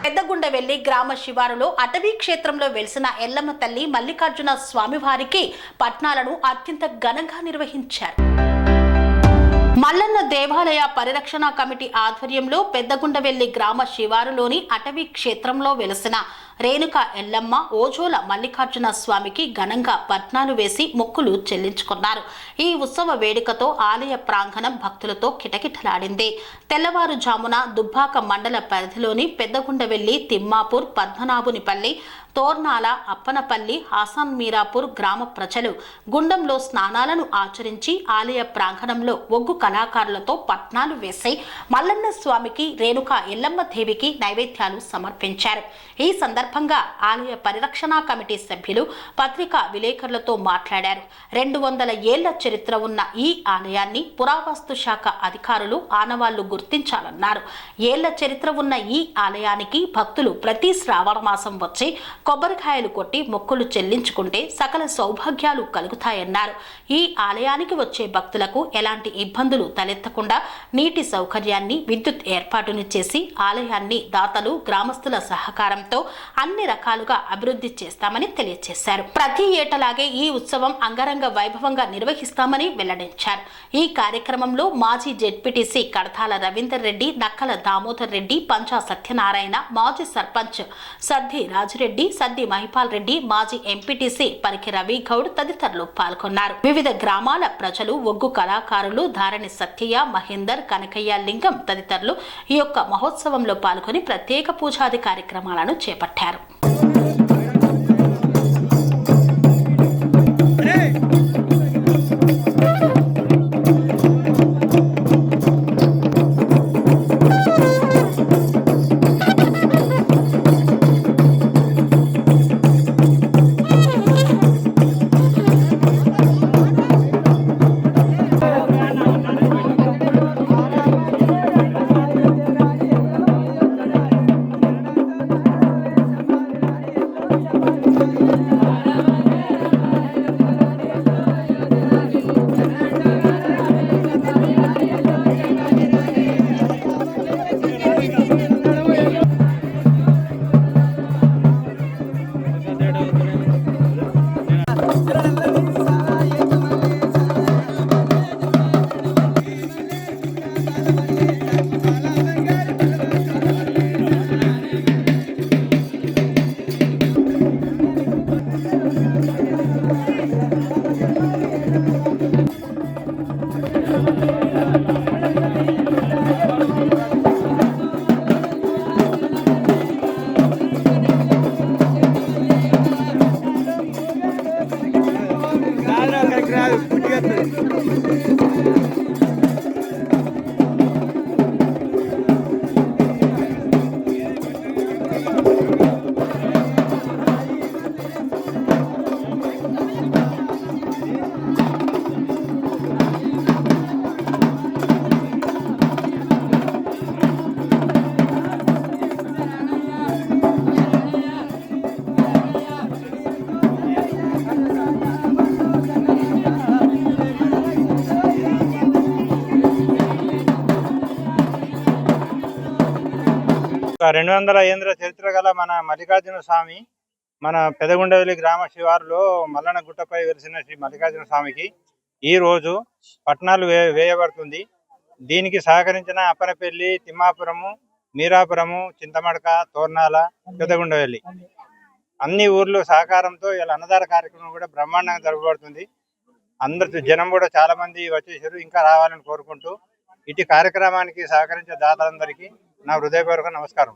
పెద్దగుండవెల్లి గ్రామ శివారులో అటవీ క్షేత్రంలో వెలిసిన ఎల్లమ్మ తల్లి మల్లికార్జున స్వామివారికి పట్నాలను అత్యంత ఘనంగా నిర్వహించారు. మల్లన్న దేవాలయ పరిరక్షణ కమిటీ ఆధ్వర్యంలో పెద్దగుండవెల్లి గ్రామ శివారులోని అటవీ క్షేత్రంలో వెలిసిన రేణుక ఎల్లమ్మ ఓజోల మల్లికార్జున స్వామికి ఘనంగా పట్నాలు వేసి మొక్కులు చెల్లించుకున్నారు. ఈ ఉత్సవ వేడుకతో ఆలయ ప్రాంగణం భక్తులతో కిటకిటలాడింది. తెల్లవారుజామున దుబ్బాక మండల పరిధిలోని పెద్దగుండవెల్లి, తిమ్మాపూర్, పద్మనాభునిపల్లి, తోర్నాల, అప్పనపల్లి, హాసాన్ మీరాపూర్ గ్రామ ప్రజలు గుండంలో స్నానాలను ఆచరించి ఆలయ ప్రాంగణంలో ఒగ్గు కళాకారులతో పట్నాలు వేసి మల్లన్న స్వామికి, రేణుక ఎల్లమ్మ దేవికి నైవేద్యాలు సమర్పించారు. ఈ సందర్భంగా ఆలయ పరిరక్షణ కమిటీ సభ్యులు పత్రికా విలేకరులతో మాట్లాడారు. 200 ఏళ్ల చరిత్ర ఉన్న ఈ ఆలయాన్ని పురావస్తు శాఖ అధికారులు ఆనవాళ్లు గుర్తించాలన్నారు. ఏళ్ల చరిత్ర ఉన్న ఈ ఆలయానికి భక్తులు ప్రతి శ్రావణ మాసం వచ్చి కొబ్బరికాయలు కొట్టి మొక్కులు చెల్లించుకుంటే సకల సౌభాగ్యాలు కలుగుతాయన్నారు. ఈ ఆలయానికి వచ్చే భక్తులకు ఎలాంటి ఇబ్బందులు తలెత్తకుండా నీటి సౌకర్యాన్ని, విద్యుత్ ఏర్పాటును చేసి ఆలయాన్ని దాతలు, గ్రామస్తుల సహకారంతో అన్ని రకాలుగా అభివృద్ధి చేస్తామని తెలియజేశారు. ప్రతి ఏటలాగే ఈ ఉత్సవం అంగరంగ వైభవంగా నిర్వహిస్తామని వెల్లడించారు. ఈ కార్యక్రమంలో మాజీ జెడ్పీటీసీ కడతాల రవీందర్ రెడ్డి, నక్కల దామోదర్ రెడ్డి, పంచా సత్యనారాయణ, మాజీ సర్పంచ్ సద్ది రాజిరెడ్డి, సద్ది మహిపాల్ రెడ్డి, మాజీ ఎంపీటీసీ పరికి రవి గౌడ్ తదితరులు పాల్గొన్నారు. వివిధ గ్రామాల ప్రజలు, ఒగ్గు కళాకారులు, ధారణి సత్యయ్య, మహేందర్, కనకయ్య, లింగం తదితరులు ఈ యొక్క మహోత్సవంలో పాల్గొని ప్రత్యేక పూజాది కార్యక్రమాలను చేపట్టారు. ఒక 200 ఏళ్ల చరిత్ర గల మన మల్లికార్జున స్వామి మన పెదగుండవెల్లి గ్రామ శివారులో మల్లన్న గుట్టపై వెలిసిన శ్రీ మల్లికార్జున స్వామికి ఈ రోజు పట్నాలు వేయబడుతుంది. దీనికి సహకరించిన అప్పనపల్లి, తిమ్మాపురము, మీరాపురము, చింతమడక, తోర్నాల, పెదగుండవెల్లి అన్ని ఊర్లు సహకారంతో ఇలా అన్నదాన కార్యక్రమం కూడా బ్రహ్మాండంగా జరగబడుతుంది. అందరు జనం కూడా చాలా మంది వచ్చేసారు. ఇంకా రావాలని కోరుకుంటూ ఇటు కార్యక్రమానికి సహకరించే దాతలందరికీ నా హృదయపూర్వక నమస్కారం.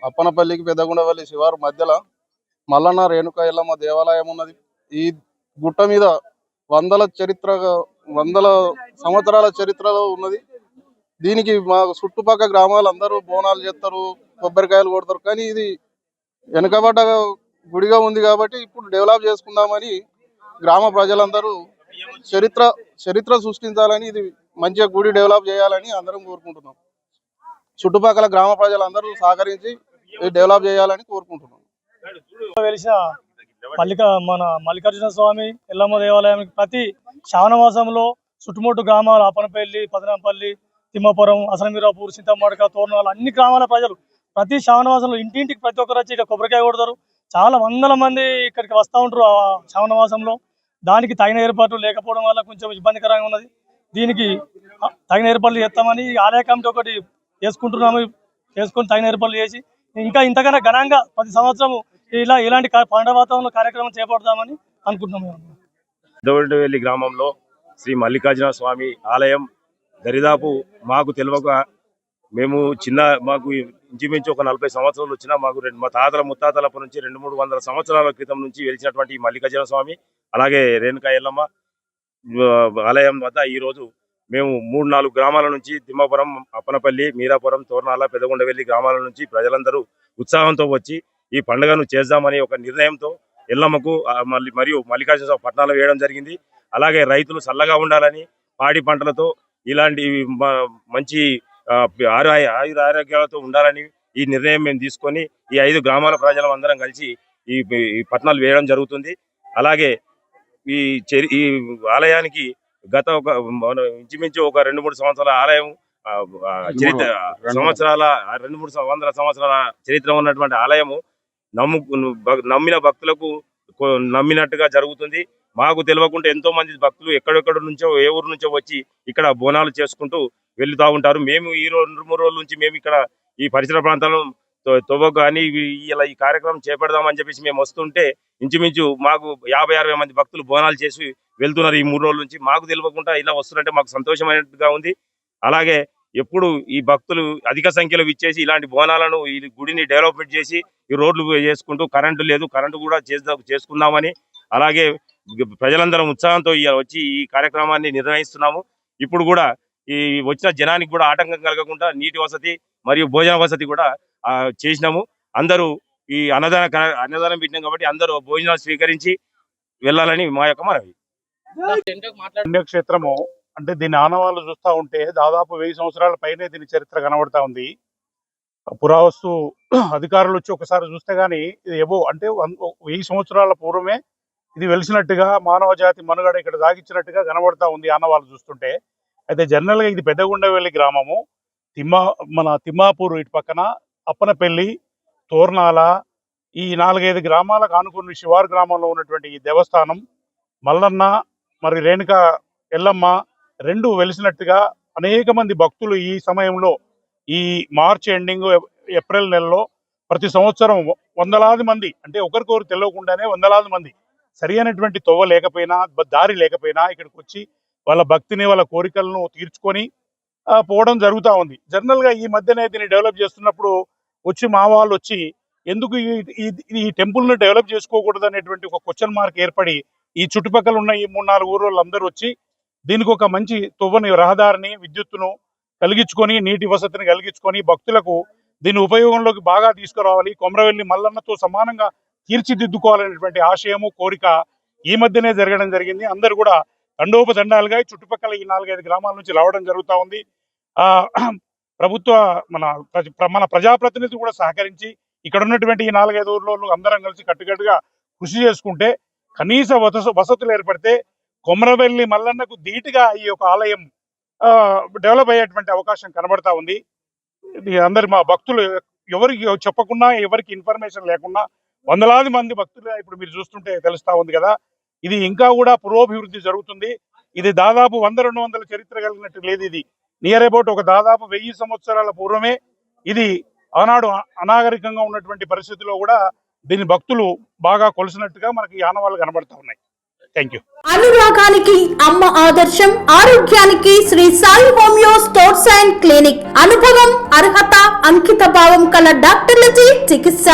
అప్పనపల్లికి పెద్దగుండవెల్లి శివారు మధ్యలో మల్లన్న రేణుక ఎల్లమ్మ దేవాలయం ఉన్నది. ఈ గుట్ట మీద వందల సంవత్సరాల చరిత్రలో ఉన్నది. దీనికి మా చుట్టుపక్కల గ్రామాలు అందరూ బోనాలు చేస్తారు, కొబ్బరికాయలు కొడతారు. కానీ ఇది వెనుకబడ్డ గుడిగా ఉంది కాబట్టి ఇప్పుడు డెవలప్ చేసుకుందామని గ్రామ ప్రజలందరూ చరిత్ర సృష్టించాలని, ఇది మంచిగా గుడి డెవలప్ చేయాలని అందరం కోరుకుంటున్నాం. చుట్టుపక్కల గ్రామ ప్రజలందరూ సహకరించి డెవలప్ చేయాలని కోరుకుంటున్నాం. మన మల్లికార్జున స్వామి ఎల్లమ్మ దేవాలయానికి ప్రతి శ్రావణ మాసంలో చుట్టుముట్టు గ్రామాలు అప్పనపల్లి, పదనంపల్లి, తిమ్మాపురం, అసనమీరాపూర్, చింతమడక, తోరణాలు అన్ని గ్రామాల ప్రజలు ప్రతి శ్రావణమాసంలో ఇంటింటికి ప్రతి ఒక్కరు వచ్చి ఇక్కడ కొబ్బరికాయ కొడతారు. చాలా వందల మంది ఇక్కడికి వస్తూ ఉంటారు ఆ శ్రావణమాసంలో. దానికి తగిన ఏర్పాట్లు లేకపోవడం వల్ల కొంచెం ఇబ్బందికరంగా ఉన్నది. దీనికి తగిన ఏర్పాట్లు చేస్తామని ఆలయ కమిటీ ఒకటి చేసుకుంటున్నాము. చేసుకొని తగిన ఏర్పాట్లు చేసి ఇంకా ఇంతకన్నా ఘనంగా ప్రతి సంవత్సరం ఇలాంటి పండుగ వాతావరణ కార్యక్రమం చేపడతామని అనుకుంటున్నాము. పెదగొండవెల్లి గ్రామంలో శ్రీ మల్లికార్జున స్వామి ఆలయం దరిదాపు మాకు తెలియక మాకు ఇంచుమించు ఒక 40 సంవత్సరాలు వచ్చినా మాకు మా తాతల ముత్తాతలప్పటి నుంచి 200-300 సంవత్సరాల క్రితం నుంచి వెలిసినటువంటి ఈ మల్లికార్జున స్వామి అలాగే రేణుకా ఎల్లమ్మ ఆలయం వద్ద ఈరోజు మేము 3-4 గ్రామాల నుంచి తిమ్మాపురం, అప్పనపల్లి, మీరాపురం, తోరణాల, పెదగొండవెల్లి గ్రామాల నుంచి ప్రజలందరూ ఉత్సాహంతో వచ్చి ఈ పండుగను చేద్దామని ఒక నిర్ణయంతో ఎల్లమ్మకు మరియు మల్లికార్జున స్వామి పట్నాలు వేయడం జరిగింది. అలాగే రైతులు చల్లగా ఉండాలని పాడి పంటలతో ఇలాంటి మంచి ఆరోగ్యాలతో ఉండాలని ఈ నిర్ణయం మేము తీసుకొని ఈ 5 గ్రామాల ప్రజలందరం కలిసి ఈ పట్నాలు వేయడం జరుగుతుంది. అలాగే ఈ ఆలయానికి గత ఇంచుమించు ఒక 2-3 సంవత్సరాల ఆలయం చరిత్ర 200-300 సంవత్సరాల చరిత్ర ఉన్నటువంటి ఆలయము నమ్మిన భక్తులకు నమ్మినట్టుగా జరుగుతుంది. మాకు తెలియకుండా ఎంతో మంది భక్తులు ఎక్కడెక్కడ నుంచో ఏ ఊరు నుంచో వచ్చి ఇక్కడ బోనాలు చేసుకుంటూ వెళ్తూ ఉంటారు. మేము ఈ 2-3 రోజుల నుంచి మేము ఇక్కడ ఈ పరిసర ప్రాంతాల్లో తవ్వకు కానీ ఇలా ఈ కార్యక్రమం చేపడదామని చెప్పేసి మేము వస్తుంటే ఇంచుమించు మాకు 50-60 మంది భక్తులు బోనాలు చేసి వెళ్తున్నారు. ఈ 3 రోజుల నుంచి మాకు తెలియకుండా ఇలా వస్తున్నట్టే మాకు సంతోషమైనట్టుగా ఉంది. అలాగే ఎప్పుడు ఈ భక్తులు అధిక సంఖ్యలో విచ్చేసి ఇలాంటి బోనాలను ఈ గుడిని డెవలప్మెంట్ చేసి ఈ రోడ్లు చేసుకుంటూ కరెంటు కూడా చేసుకుందామని అలాగే ప్రజలందరం ఉత్సాహంతో వచ్చి ఈ కార్యక్రమాన్ని నిర్వహిస్తున్నాము. ఇప్పుడు కూడా ఈ వచ్చిన జనానికి కూడా ఆటంకం కలగకుండా నీటి వసతి మరియు భోజన వసతి కూడా చేసినాము. అందరూ ఈ అన్నదానం పెట్టినాం కాబట్టి అందరూ భోజనాలు స్వీకరించి వెళ్ళాలని మా యొక్క మనవి. పుణ్యక్షేత్రము అంటే దీని ఆనవాళ్ళు చూస్తూ ఉంటే దాదాపు 1000 సంవత్సరాల పైనే దీని చరిత్ర కనబడతా ఉంది. పురావస్తు అధికారులు వచ్చి ఒకసారి చూస్తే గానీ ఇది అంటే 1000 సంవత్సరాల పూర్వమే ఇది వెలిసినట్టుగా మానవ జాతి మనుగడ ఇక్కడ సాగించినట్టుగా కనబడతా ఉంది ఆనవాళ్ళు చూస్తుంటే. అయితే జనరల్ గా ఇది పెద్దగుండవెల్లి గ్రామము, మన తిమ్మాపూర్ ఇటు పక్కన అప్పనపల్లి, తోరణాల ఈ 4-5 గ్రామాలకు ఆనుకుని శివారు గ్రామంలో ఉన్నటువంటి ఈ దేవస్థానం మల్లన్న మరి రేణుకా ఎల్లమ్మ 2 వెలిసినట్టుగా అనేక మంది భక్తులు ఈ సమయంలో ఈ మార్చి ఎండింగ్ ఏప్రిల్ నెలలో ప్రతి సంవత్సరం వందలాది మంది అంటే ఒకరికొకరు తెలియకుండానే వందలాది మంది సరి అయినటువంటి తొవ్వ లేకపోయినా దారి లేకపోయినా ఇక్కడికి వచ్చి వాళ్ళ భక్తిని వాళ్ళ కోరికలను తీర్చుకొని పోవడం జరుగుతూ ఉంది. జనరల్ గా ఈ మధ్యనే దీన్ని డెవలప్ చేస్తున్నప్పుడు వచ్చి మా వాళ్ళు వచ్చి ఎందుకు ఈ టెంపుల్ ను డెవలప్ చేసుకోకూడదు అనేటువంటి ఒక క్వశ్చన్ మార్క్ ఏర్పడి ఈ చుట్టుపక్కల ఉన్న ఈ 3-4 ఊరు అందరూ వచ్చి దీనికి ఒక మంచి తొవ్వని రహదారిని విద్యుత్తును కలిగించుకొని నీటి వసతిని కలిగించుకొని భక్తులకు దీని ఉపయోగంలోకి బాగా తీసుకురావాలి, కొమరవెల్లి మల్లన్నతో సమానంగా తీర్చిదిద్దుకోవాలనేటువంటి ఆశయము కోరిక ఈ మధ్యనే జరగడం జరిగింది. అందరూ కూడా తండోపతండాలుగా చుట్టుపక్కల ఈ 4-5 గ్రామాల నుంచి రావడం జరుగుతూ ఉంది. ప్రభుత్వ మన ప్రజాప్రతినిధులు కూడా సహకరించి ఇక్కడ ఉన్నటువంటి ఈ 4-5 ఊర్లో అందరం కలిసి కట్టుకట్టుగా కృషి చేసుకుంటే కనీస వసతులు ఏర్పడితే కొమరవెల్లి మల్లన్నకు ధీటుగా ఈ యొక్క ఆలయం డెవలప్ అయ్యేటువంటి అవకాశం కనబడతా ఉంది. అందరి మా భక్తులు ఎవరికి చెప్పకుండా ఎవరికి ఇన్ఫర్మేషన్ లేకుండా వందలాది మంది భక్తులు ఇప్పుడు మీరు చూస్తుంటే తెలుస్తా ఉంది కదా. ఇది ఇంకా కూడా పురోభివృద్ధి జరుగుతుంది. ఇది దాదాపు 100-200 చరిత్ర కలిగినట్టు లేదు. ఇది నియర్ అబౌట్ ఒక దాదాపు 1000 సంవత్సరాల పూర్వమే ఇది ఆనాడు అనాగరికంగా ఉన్నటువంటి పరిస్థితిలో కూడా దీని భక్తులు బాగా కొలిసినట్టుగా మనకి ఆనవాళ్ళు కనబడతా ఉన్నాయి. Thank you. అనురాగానికి అమ్మ ఆదర్శం, ఆరోగ్యానికి Shri Sai homeo stores and clinic. అనుభవం, అర్హత, అంకిత భావం కల డాక్టర్లచే చికిత్స.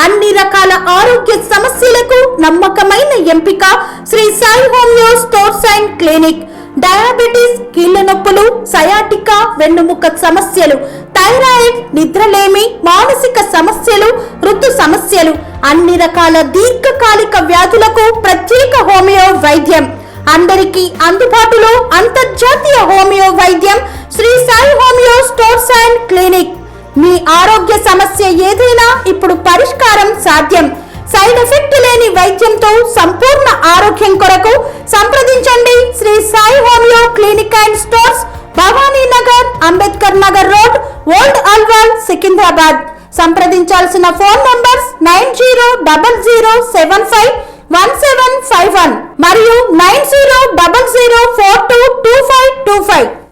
అన్ని రకాల ఆరోగ్య సమస్యలకు నమ్మకమైన ఎంపిక Shri Sai homeo stores and clinic. Diabetes, కీళ్ల నొప్పులు, సయాటికా, వెన్నుముక సమస్యలు, థైరాయిడ్, నిద్రలేమి, మానసిక సమస్యలు, ఋతు సమస్యలు, అన్ని రకాల దీర్ఘకాలిక వ్యాధులకు ప్రత్యేక హోమియో వైద్యం. అందరికీ అందుబాటులో అంతర్జాతీయ హోమియో వైద్యం Shri Sai homeo stores and clinic. మీ ఆరోగ్య సమస్య ఏదైనా ఇప్పుడు పరిష్కారం సాధ్యం. సైడ్ ఎఫెక్ట్ లేని వైద్యంతో సంపూర్ణ ఆరోగ్యం కొరకు సంప్రదించండి Shri Sai homeo clinic and stores, Bhavani Nagar, Secunderabad. సంప్రదించాల్సిన ఫోన్ నంబర్స్ 9000751751 మరియు 9000422525.